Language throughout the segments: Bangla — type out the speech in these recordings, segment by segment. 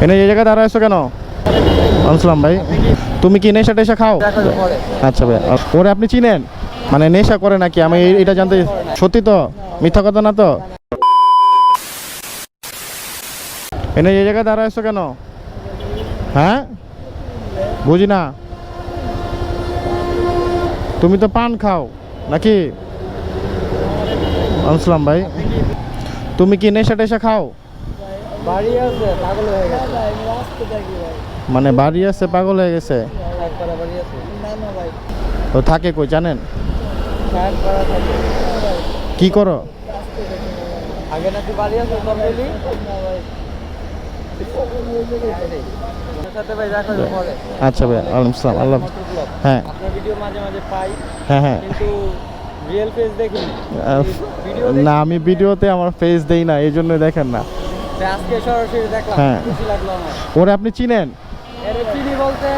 এনে এই জায়গায় দাঁড়ায় আছো কেন? আসসালাম ভাই, তুমি কি নেশা টেশা খাও? আচ্ছা ভাই, ওরে আপনি চিনেন? মানে নেশা করে নাকি আমি এটা জানতে। সত্যি তো, মিথ্যা কথা না তো? এনে এই জায়গায় দাঁড়ায় আছো কেন? হ্যাঁ, বুঝি না। তুমি তো পান খাও নাকি? আসসালাম ভাই, তুমি কি নেশা টেশা খাও? বাড়ি আছে পাগল হয়ে গেছে। মানে বাড়ি আছে পাগল হয়ে গেছে? একবারে বাড়ি আছে। না না ভাই, তো থাকে কই জানেন? সাহেব করা থাকে। কি করো? আগে নাকি বাড়ি আছে কমপ্লিটলি। সাথে ভাই দেখা হবে পরে। আচ্ছা ভাই, ওয়ালাইকুম আসসালাম। আল্লাহ। হ্যাঁ আপনার ভিডিও মাঝে মাঝে পাই, হ্যাঁ হ্যাঁ। কিন্তু রিয়েল ফেস দেখি ভিডিও না, আমি ভিডিওতে আমার ফেস দেই না, এই জন্য দেখেন না। আজকে সরাসরি দেখলাম, হ্যাঁ। খুশি লাগলো আমার। ওরে আপনি চিনেন? এর চিনি বলতে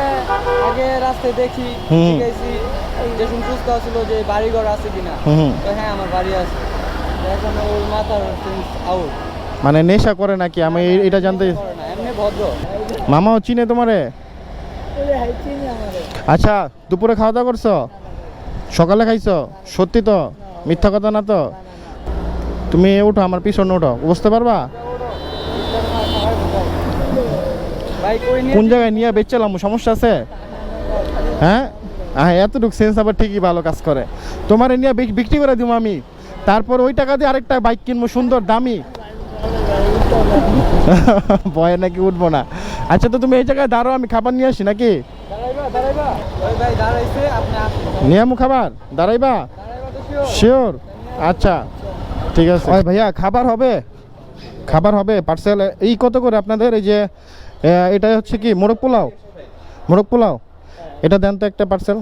আগে রাস্তায় দেখি, হুম। দেখেছি যে সুস্থ ছিল যে বাড়িঘর আছে কিনা। হুম। তো হ্যাঁ আমার বাড়ি আছে। তো এখন ওর মাথার সেন্স আউট। মানে নেশা করে নাকি আমি এটা জানতে। করে না, এমনি ভদ্র। মামাও চিনে তোমারে? আচ্ছা, দুপুরে খাওয়া দাওয়া করছো? সকালে খাইছো? সত্যি তো, মিথ্যা কথা না তো? তুমি উঠো, আমার পিছনে উঠো, বুঝতে পারবা ভাই কই নিয়ে কোন জায়গায় নিয়ে বেচলাম? সমস্যা আছে? হ্যাঁ হ্যাঁ, এতটুকু সেন্স আবার ঠিকই ভালো কাজ করে। তোমার নিয়ে বিক্রি করে দিব আমি, তারপর ওই টাকা দিয়ে আরেকটা বাইক কিনবো সুন্দর দামি। ভয়ে নাকি উঠবো না? আচ্ছা, তো তুমি এই জায়গায় দাঁড়াও, আমি খাবার নিয়ে আসি নাকি? দাঁড়াইবা ওই ভাই দাঁড়াইছে, আপনি আসুন। নিয়ে আমু খাবার? দাঁড়াইবা? দাঁড়াইবা তো শিওর। শিওর? আচ্ছা ঠিক আছে। ওই ভাইয়া, খাবার হবে? খাবার হবে পার্সেল। এই কত করে আপনাদের? এই যে এটা হচ্ছে কি মোরগ পোলাও? মোরগ পোলাও এটা দেন তো একটা পার্সেল।